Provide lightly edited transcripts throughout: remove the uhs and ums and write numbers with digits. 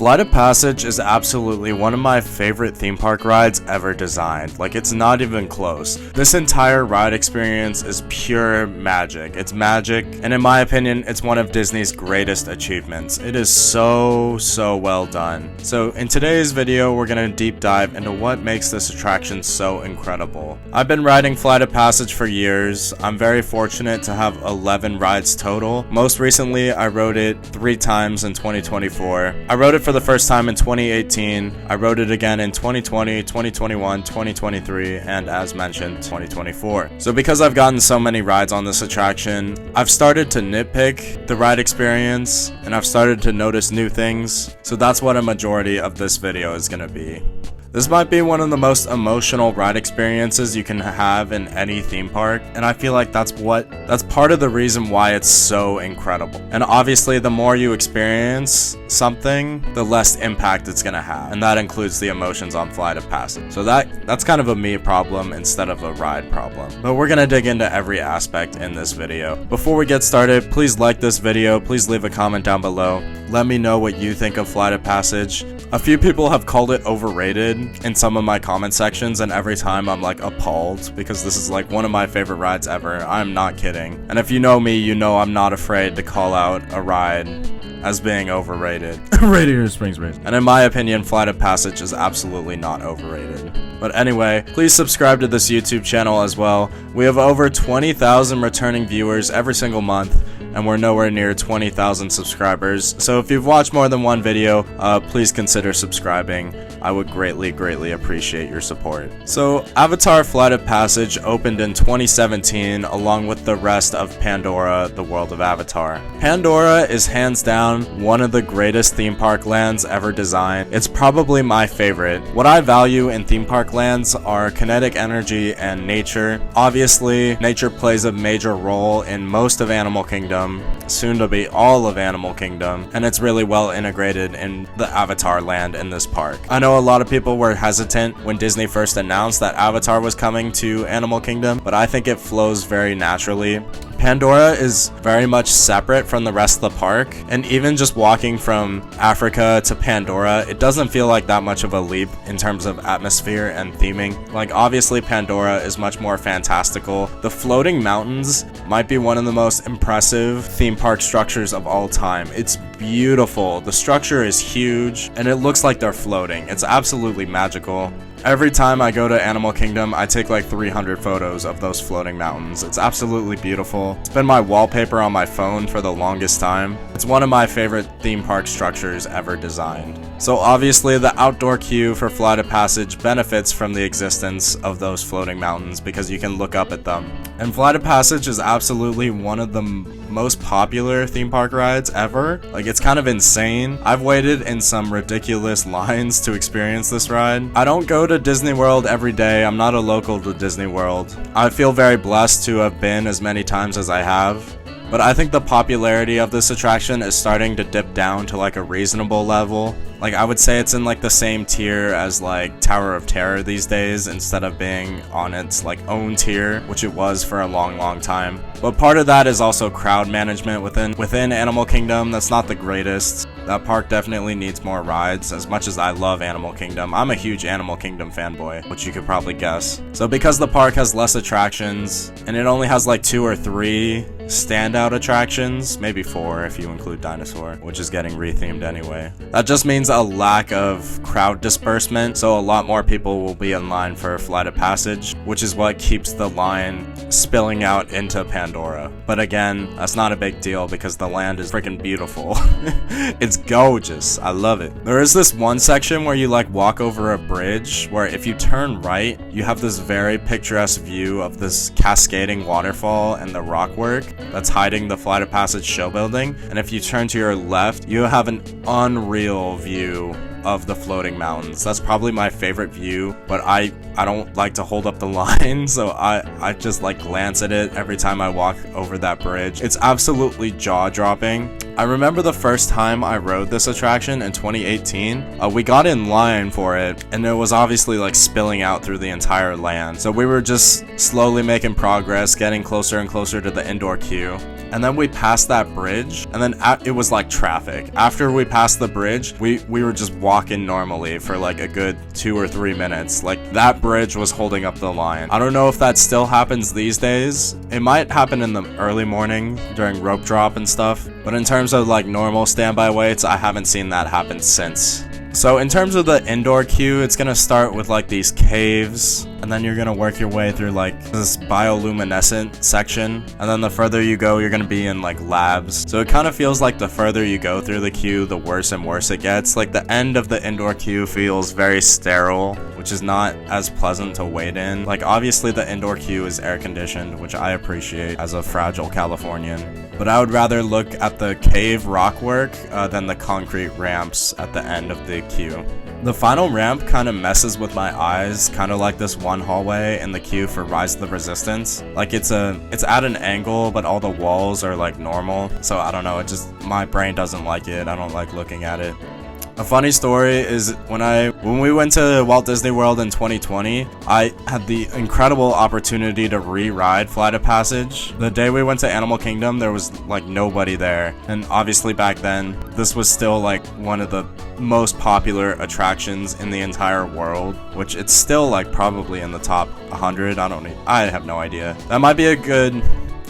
Flight of Passage is absolutely one of my favorite theme park rides ever designed. Like, it's not even close. This entire ride experience is pure magic. It's magic, and in my opinion, it's one of Disney's greatest achievements. It is so well done. So in today's video, we're gonna deep dive into what makes this attraction so incredible. I've been riding Flight of Passage for years. I'm very fortunate to have 11 rides total. Most recently, I rode it 3 times in 2024. I rode it for the first time in 2018. I rode it again in 2020, 2021, 2023, and as mentioned, 2024. So because I've gotten so many rides on this attraction, I've started to nitpick the ride experience, and I've started to notice new things. So that's what a majority of this video is gonna be. This might be one of the most emotional ride experiences you can have in any theme park, and I feel like that's part of the reason why it's so incredible. And obviously, the more you experience something, the less impact it's gonna have, and that includes the emotions on Flight of Passage. So that's kind of a me problem instead of a ride problem. But we're gonna dig into every aspect in this video. Before we get started, please like this video, please leave a comment down below. Let me know what you think of Flight of Passage. A few people have called it overrated in some of my comment sections, and every time I'm like appalled because this is like one of my favorite rides ever. I'm not kidding. And if you know me, you know I'm not afraid to call out a ride as being overrated. Radiator Springs Race. And in my opinion, Flight of Passage is absolutely not overrated. But anyway, please subscribe to this YouTube channel as well. We have over 20,000 returning viewers every single month, and we're nowhere near 20,000 subscribers. So if you've watched more than one video, please consider subscribing. I would greatly appreciate your support. So Avatar Flight of Passage opened in 2017 along with the rest of Pandora, the world of Avatar. Pandora is hands down one of the greatest theme park lands ever designed. It's probably my favorite. What I value in theme park lands are kinetic energy and nature. Obviously, nature plays a major role in most of Animal Kingdom, soon to be all of Animal Kingdom, and it's really well integrated in the Avatar land in this park. I know a lot of people were hesitant when Disney first announced that Avatar was coming to Animal Kingdom, but I think it flows very naturally. Pandora is very much separate from the rest of the park, and even just walking from Africa to Pandora, it doesn't feel like that much of a leap in terms of atmosphere and theming. Like, obviously Pandora is much more fantastical. The floating mountains might be one of the most impressive theme park structures of all time. It's beautiful. The structure is huge, and it looks like they're floating. It's absolutely magical. Every time I go to Animal Kingdom, I take like 300 photos of those floating mountains. It's absolutely beautiful. It's been my wallpaper on my phone for the longest time. It's one of my favorite theme park structures ever designed. So obviously the outdoor queue for Flight of Passage benefits from the existence of those floating mountains because you can look up at them. And Flight of Passage is absolutely one of the most popular theme park rides ever. Like, it's kind of insane. I've waited in some ridiculous lines to experience this ride. I don't go to Disney World every day. I'm not a local to Disney World. I feel very blessed to have been as many times as I have. But I think the popularity of this attraction is starting to dip down to like a reasonable level. Like, I would say it's in like the same tier as like Tower of Terror these days, instead of being on its like own tier, which it was for a long time. But part of that is also crowd management within Animal Kingdom. That's not the greatest. That park definitely needs more rides. As much as I love Animal Kingdom, I'm a huge Animal Kingdom fanboy, which you could probably guess. So because the park has less attractions, and it only has like 2 or 3 standout attractions, maybe 4 if you include Dinosaur, which is getting rethemed anyway. That just means a lack of crowd disbursement, so a lot more people will be in line for Flight of Passage, which is what keeps the line spilling out into Pandora. But again, that's not a big deal because the land is freaking beautiful. It's gorgeous. I love it. There is this one section where you like walk over a bridge where if you turn right, you have this very picturesque view of this cascading waterfall and the rock work that's hiding the Flight of Passage show building. And if you turn to your left, you have an unreal view of the floating mountains. That's probably my favorite view, but I don't like to hold up the line, so I just like glance at it every time I walk over that bridge. It's absolutely jaw-dropping. I remember the first time I rode this attraction in 2018. We got in line for it, and it was obviously like spilling out through the entire land. So we were just slowly making progress, getting closer and closer to the indoor queue. and then we passed that bridge, and then it was like traffic. After we passed the bridge, we were just walking normally for like a good 2 or 3 minutes. Like, that bridge was holding up the line. I don't know if that still happens these days. It might happen in the early morning during rope drop and stuff, but in terms of like normal standby waits, I haven't seen that happen since. So in terms of the indoor queue, it's gonna start with like these caves, and then you're gonna work your way through like this bioluminescent section, and then the further you go, you're gonna be in like labs. So it kind of feels like the further you go through the queue, the worse and worse it gets. Like, the end of the indoor queue feels very sterile, which is not as pleasant to wait in. Like, obviously the indoor queue is air conditioned, which I appreciate as a fragile Californian, but I would rather look at the cave rock work than the concrete ramps at the end of the queue. The final ramp kind of messes with my eyes, kind of like this one hallway in the queue for Rise of the Resistance. Like, it's at an angle, but all the walls are like normal. So I don't know, my brain doesn't like it. I don't like looking at it. A funny story is when we went to Walt Disney World in 2020, I had the incredible opportunity to re-ride Flight of Passage. The day we went to Animal Kingdom, there was like nobody there, and obviously back then, this was still like one of the most popular attractions in the entire world, which it's still like probably in the top 100. I have no idea. That might be a good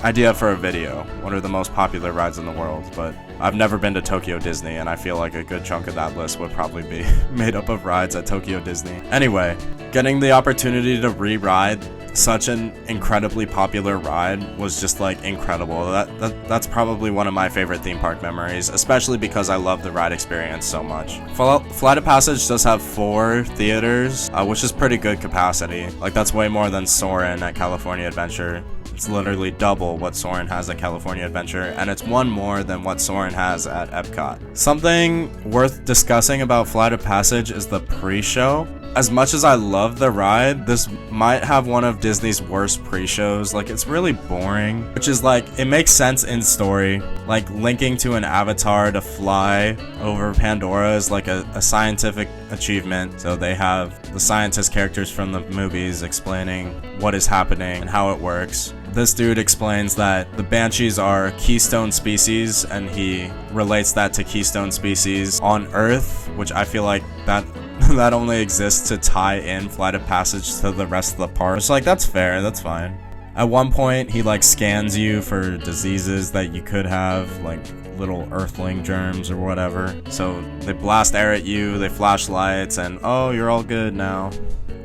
idea for a video. What are the most popular rides in the world? But I've never been to Tokyo Disney, and I feel like a good chunk of that list would probably be made up of rides at Tokyo Disney. Anyway, getting the opportunity to re-ride such an incredibly popular ride was just like incredible. That's probably one of my favorite theme park memories, especially because I love the ride experience so much. Flight of Passage does have 4 theaters, which is pretty good capacity. Like, that's way more than Soarin' at California Adventure. It's literally double what Soarin' has at California Adventure, and it's 1 more than what Soarin' has at Epcot. Something worth discussing about Flight of Passage is the pre-show. As much as I love the ride, this might have one of Disney's worst pre-shows. Like, it's really boring, which is like, it makes sense in story. Like, linking to an avatar to fly over Pandora is like a scientific achievement. So they have the scientist characters from the movies explaining what is happening and how it works. This dude explains that the Banshees are keystone species, and he relates that to keystone species on Earth, which I feel like that only exists to tie in Flight of Passage to the rest of the park. It's like, that's fair, that's fine. At one point, he like scans you for diseases that you could have, like little earthling germs or whatever. So they blast air at you, they flash lights, and oh, you're all good now.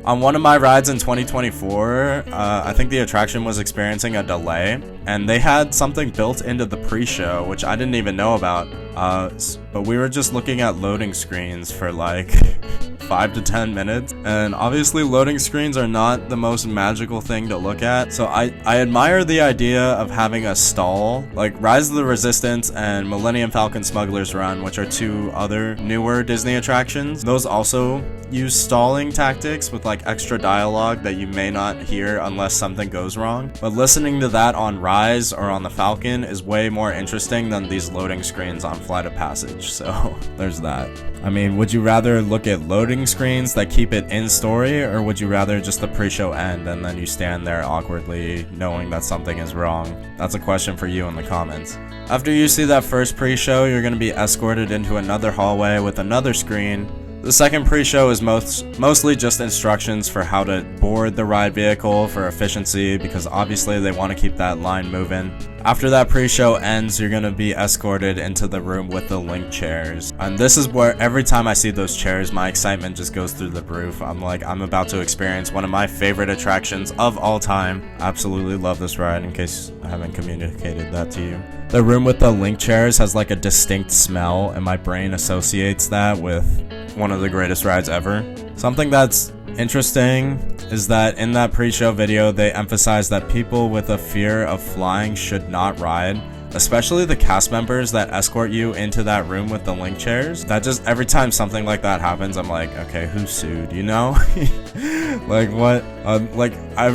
On one of my rides in 2024, I think the attraction was experiencing a delay, and they had something built into the pre-show, which I didn't even know about, but we were just looking at loading screens for like 5 to 10 minutes, and obviously loading screens are not the most magical thing to look at, so I admire the idea of having a stall. Like Rise of the Resistance and Millennium Falcon Smuggler's Run, which are 2 other newer Disney attractions, those also use stalling tactics with like extra dialogue that you may not hear unless something goes wrong. But listening to that on Rise or on the Falcon is way more interesting than these loading screens on Flight of Passage, so there's that. I mean, would you rather look at loading screens that keep it in story, or would you rather just the pre-show end and then you stand there awkwardly knowing that something is wrong? That's a question for you in the comments. After you see that first pre-show, you're going to be escorted into another hallway with another screen. The second pre-show is mostly just instructions for how to board the ride vehicle for efficiency, because obviously they want to keep that line moving. After that pre-show ends, you're going to be escorted into the room with the link chairs. And this is where every time I see those chairs, my excitement just goes through the roof. I'm like, I'm about to experience one of my favorite attractions of all time. Absolutely love this ride, in case I haven't communicated that to you. The room with the link chairs has like a distinct smell, and my brain associates that with one of the greatest rides ever. Something that's interesting is that in that pre-show video, they emphasize that people with a fear of flying should not ride, especially the cast members that escort you into that room with the link chairs. That just, every time something like that happens, I'm like, okay, who sued, you know? Like, what? I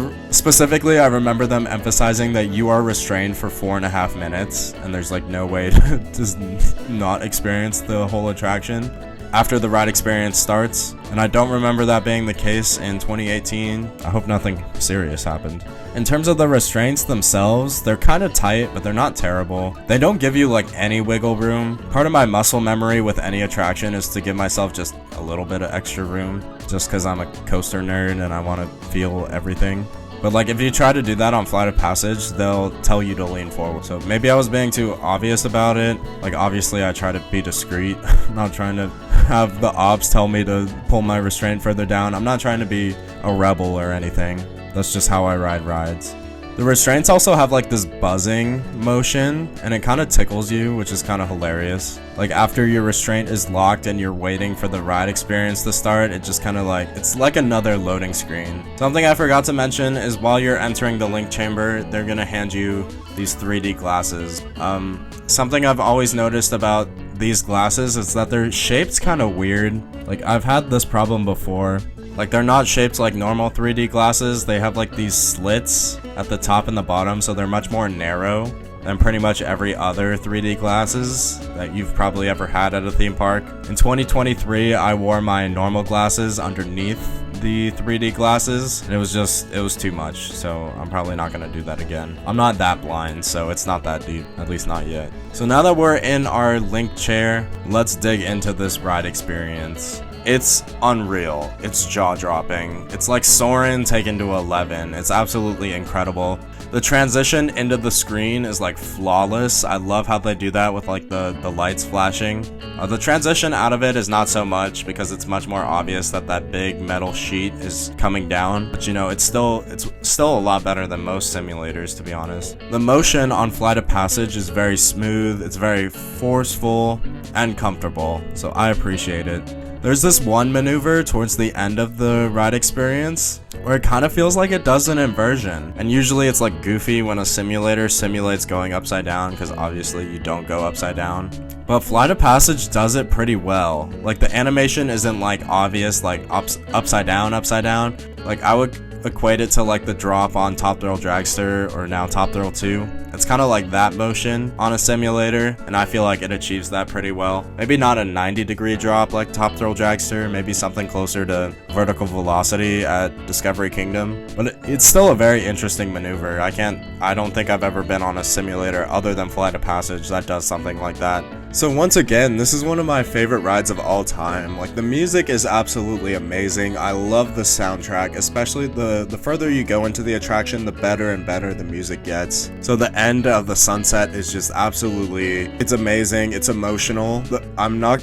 remember them emphasizing that you are restrained for 4.5 minutes, and there's like no way to not experience the whole attraction. after the ride experience starts, and I don't remember that being the case in 2018. I hope nothing serious happened. In terms of the restraints themselves, they're kind of tight, but they're not terrible. They don't give you like any wiggle room. Part of my muscle memory with any attraction is to give myself just a little bit of extra room, just because I'm a coaster nerd and I want to feel everything. But like if you try to do that on Flight of Passage, they'll tell you to lean forward. So maybe I was being too obvious about it. Like obviously I try to be discreet. I'm not trying to have the ops tell me to pull my restraint further down. I'm not trying to be a rebel or anything. That's just how I ride rides. The restraints also have like this buzzing motion, and it kind of tickles you, which is kind of hilarious. Like after your restraint is locked and you're waiting for the ride experience to start, it just kind of like, it's like another loading screen. Something I forgot to mention is while you're entering the link chamber, they're gonna hand you these 3D glasses. Something I've always noticed about these glasses is that their shape's kind of weird. Like I've had this problem before. Like they're not shaped like normal 3D glasses. They have like these slits at the top and the bottom, so they're much more narrow than pretty much every other 3D glasses that you've probably ever had at a theme park. In 2023, I wore my normal glasses underneath the 3D glasses, and it was too much, so I'm probably not gonna do that again. I'm not that blind, so it's not that deep, at least not yet. So now that we're in our link chair, let's dig into this ride experience. It's unreal. It's jaw-dropping. It's like Soarin' taken to 11. It's absolutely incredible. The transition into the screen is like flawless. I love how they do that with like the lights flashing. The transition out of it is not so much because it's much more obvious that that big metal sheet is coming down. But you know, it's still a lot better than most simulators, to be honest. The motion on Flight of Passage is very smooth. It's very forceful and comfortable. So I appreciate it. There's this one maneuver towards the end of the ride experience where it kind of feels like it does an inversion. And usually it's like goofy when a simulator simulates going upside down, because obviously you don't go upside down. But Flight of Passage does it pretty well. Like the animation isn't like obvious, like upside down. Like I would equate it to like the drop on Top Thrill Dragster or now Top Thrill 2. It's kind of like that motion on a simulator, and I feel like it achieves that pretty well. Maybe not a 90-degree drop like Top Thrill Dragster, maybe something closer to vertical velocity at Discovery Kingdom, but it's still a very interesting maneuver. I don't think I've ever been on a simulator other than Flight of Passage that does something like that. So once again, this is one of my favorite rides of all time. Like the music is absolutely amazing. I love the soundtrack, especially the further you go into the attraction, the better and better the music gets. So the end of the sunset is just absolutely, it's amazing. It's emotional.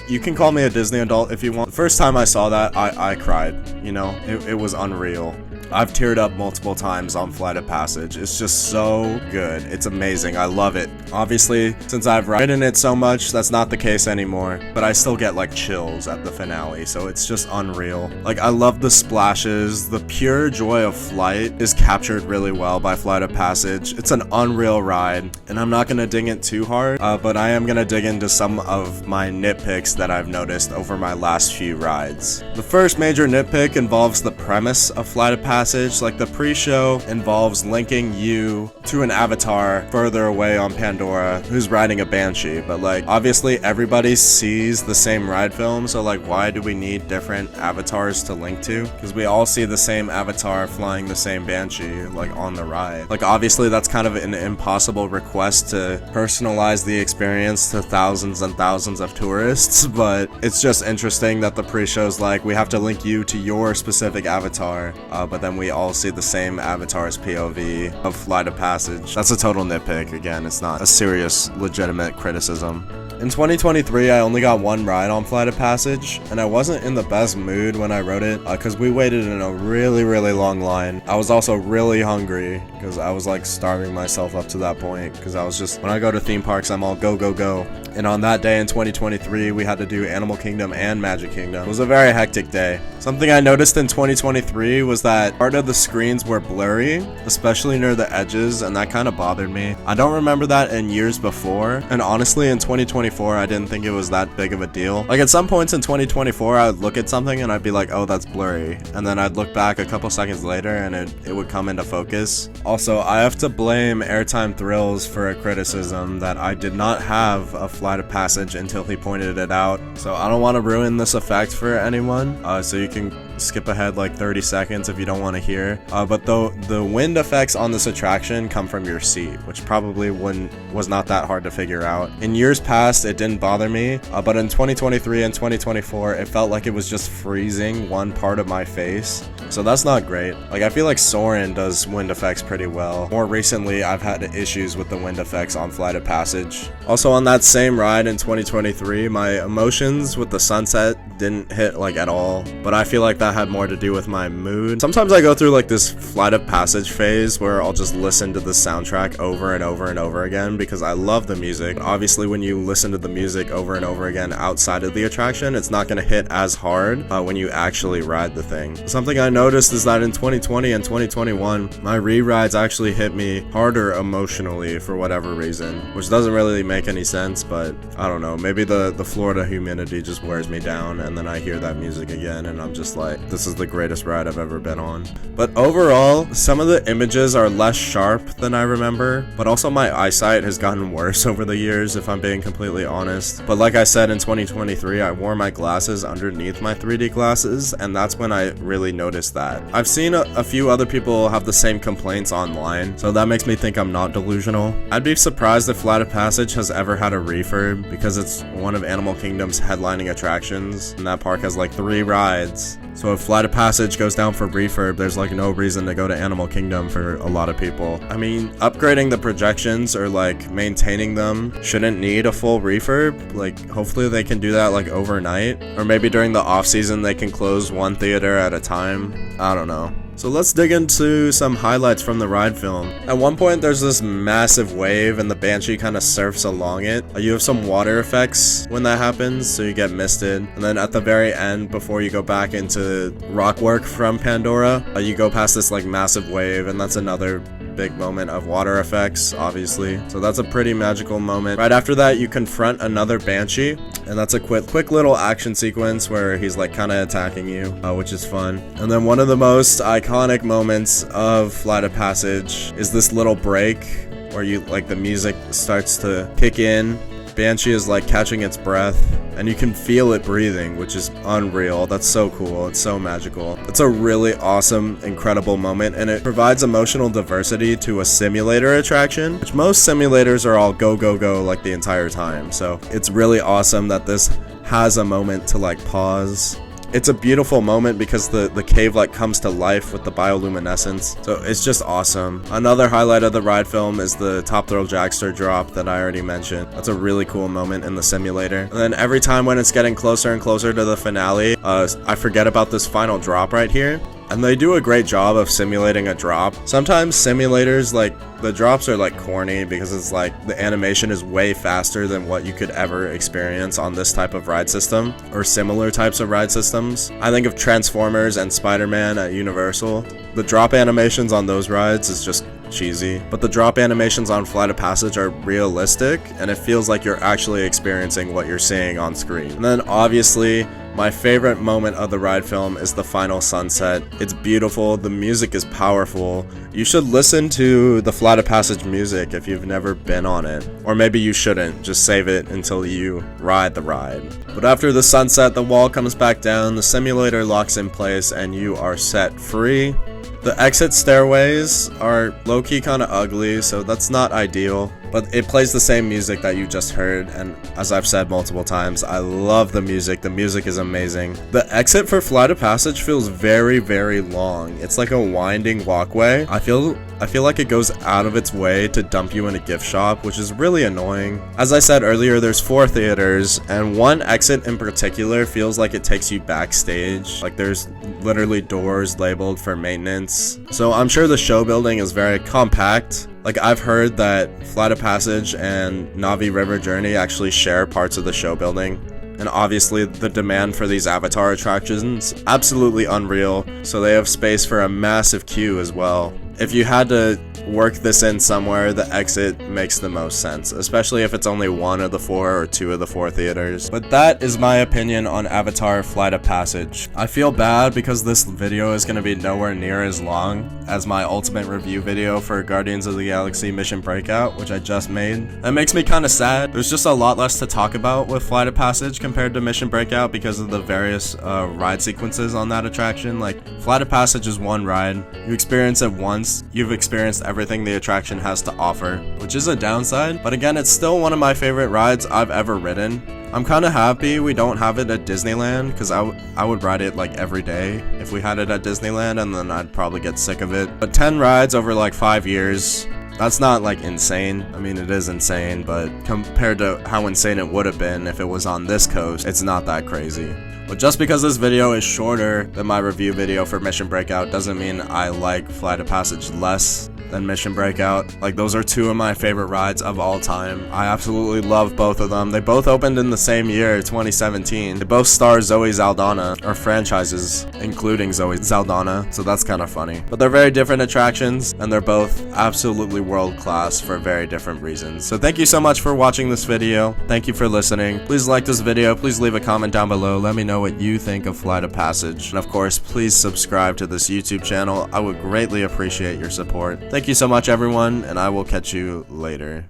You can call me a Disney adult if you want. The first time I saw that, I cried, you know, it was unreal. I've teared up multiple times on Flight of Passage. It's just so good. It's amazing. I love it. Obviously, since I've ridden it so much, that's not the case anymore, but I still get like chills at the finale, so it's just unreal. Like I love the splashes. The pure joy of flight is captured really well by Flight of Passage. It's an unreal ride, and I'm not gonna dig it too hard, but I am gonna dig into some of my nitpicks that I've noticed over my last few rides. The first major nitpick involves the premise of Flight of Passage. Like the pre-show involves linking you to an avatar further away on Pandora who's riding a Banshee, but like obviously everybody sees the same ride film, so like why do we need different avatars to link to? Because we all see the same avatar flying the same Banshee like on the ride. Like obviously that's kind of an impossible request to personalize the experience to thousands and thousands of tourists, but it's just interesting that the pre-show's like we have to link you to your specific avatar, but then we all see the same avatar's POV of Flight of Passage. That's a total nitpick. Again, it's not a serious, legitimate criticism. In 2023, I only got one ride on Flight of Passage, and I wasn't in the best mood when I rode it, because we waited in a really long line. I was also really hungry, because I was like starving myself up to that point, because I was just, when I go to theme parks, I'm all go. And on that day in 2023, we had to do Animal Kingdom and Magic Kingdom. It was a very hectic day. Something I noticed in 2023 was that Part of the screens were blurry, especially near the edges, and that kind of bothered me. I don't remember that in years before, and honestly in 2024 I didn't think it was that big of a deal. Like at some points in 2024 I would look at something and I'd be like, oh, that's blurry, and then I'd look back a couple seconds later and it would come into focus. Also, I have to blame Airtime Thrills for a criticism that I did not have a Flight of Passage until he pointed it out, so I don't want to ruin this effect for anyone, so you can skip ahead like 30 seconds if you don't want to hear. But though the wind effects on this attraction come from your seat, which probably was not that hard to figure out. In years past, it didn't bother me, but in 2023 and 2024, it felt like it was just freezing one part of my face. So that's not great. Like, I feel like Soarin' does wind effects pretty well. More recently, I've had issues with the wind effects on Flight of Passage. Also, on that same ride in 2023, my emotions with the sunset didn't hit like at all, but I feel like that had more to do with my mood. Sometimes I go through like this Flight of Passage phase where I'll just listen to the soundtrack over and over and over again because I love the music. Obviously, when you listen to the music over and over again outside of the attraction, it's not going to hit as hard when you actually ride the thing. Something I noticed is that in 2020 and 2021, my re-rides actually hit me harder emotionally for whatever reason, which doesn't really make any sense, but I don't know, maybe the Florida humidity just wears me down, and then I hear that music again and I'm just like, this is the greatest ride I've ever been on. But overall, some of the images are less sharp than I remember, but also my eyesight has gotten worse over the years, if I'm being completely honest. But like I said, in 2023, I wore my glasses underneath my 3D glasses, and that's when I really noticed that. I've seen a few other people have the same complaints online, so that makes me think I'm not delusional. I'd be surprised if Flight of Passage has ever had a refurb, because it's one of Animal Kingdom's headlining attractions, and that park has like 3 rides. So if Flight of Passage goes down for refurb, there's like no reason to go to Animal Kingdom for a lot of people. I mean, upgrading the projections or like maintaining them shouldn't need a full refurb. Like, hopefully they can do that like overnight, or maybe during the off season they can close one theater at a time. I don't know. So let's dig into some highlights from the ride film. At one point there's this massive wave and the Banshee kind of surfs along it. You have some water effects when that happens, so you get misted. And then at the very end, before you go back into rock work from Pandora, you go past this like massive wave, and that's another big moment of water effects, obviously. So that's a pretty magical moment. Right after that, you confront another Banshee, and that's a quick little action sequence where he's like kind of attacking you, which is fun. And then one of the most iconic moments of Flight of Passage is this little break where you like the music starts to kick in. Banshee is like catching its breath, and you can feel it breathing, which is unreal. That's so cool. It's so magical. It's a really awesome, incredible moment, and it provides emotional diversity to a simulator attraction, which most simulators are all go, go, go like the entire time. So it's really awesome that this has a moment to like pause. It's a beautiful moment because the cave like comes to life with the bioluminescence, so it's just awesome. Another highlight of the ride film is the Top Thrill Dragster drop that I already mentioned. That's a really cool moment in the simulator. And then every time when it's getting closer and closer to the finale, I forget about this final drop right here. And they do a great job of simulating a drop. Sometimes simulators, like, the drops are like corny because it's like the animation is way faster than what you could ever experience on this type of ride system or similar types of ride systems. I think of Transformers and Spider-Man at Universal. The drop animations on those rides is just cheesy, but the drop animations on Flight of Passage are realistic, and it feels like you're actually experiencing what you're seeing on screen. And then obviously, my favorite moment of the ride film is the final sunset. It's beautiful, the music is powerful. You should listen to the Flight of Passage music if you've never been on it. Or maybe you shouldn't, just save it until you ride the ride. But after the sunset, the wall comes back down, the simulator locks in place, and you are set free. The exit stairways are low-key kind of ugly, so that's not ideal, but it plays the same music that you just heard, and as I've said multiple times, I love the music is amazing. The exit for Flight of Passage feels very, very long. It's like a winding walkway. I feel like it goes out of its way to dump you in a gift shop, which is really annoying. As I said earlier, there's 4 theaters, and one exit in particular feels like it takes you backstage. Like there's literally doors labeled for maintenance. So I'm sure the show building is very compact. Like I've heard that Flight of Passage and Navi River Journey actually share parts of the show building. And obviously the demand for these Avatar attractions, absolutely unreal, so they have space for a massive queue as well. If you had to work this in somewhere, the exit makes the most sense, especially if it's only one of the 4 or 2 of the 4 theaters. But that is my opinion on Avatar Flight of Passage. I feel bad because this video is going to be nowhere near as long as my ultimate review video for Guardians of the Galaxy Mission Breakout, which I just made. That makes me kind of sad. There's just a lot less to talk about with Flight of Passage compared to Mission Breakout because of the various ride sequences on that attraction. Like, Flight of Passage is one ride. You experience it once, you've experienced everything the attraction has to offer, which is a downside, but again, it's still one of my favorite rides I've ever ridden. I'm kind of happy we don't have it at Disneyland, because I would ride it like every day if we had it at Disneyland, and then I'd probably get sick of it. But 10 rides over like 5 years, that's not like insane. I mean, it is insane, but compared to how insane it would have been if it was on this coast, it's not that crazy. But just because this video is shorter than my review video for Mission Breakout doesn't mean I like Flight of Passage less than Mission Breakout. Like, those are 2 of my favorite rides of all time. I absolutely love both of them. They both opened in the same year, 2017. They both star Zoe Saldana, or franchises including Zoe Saldana, so that's kind of funny. But they're very different attractions, and they're both absolutely world class for very different reasons. So thank you so much for watching this video. Thank you for listening. Please like this video. Please leave a comment down below. Let me know what you think of Flight of Passage. And of course, please subscribe to this YouTube channel. I would greatly appreciate your support. Thank you so much, everyone, and I will catch you later.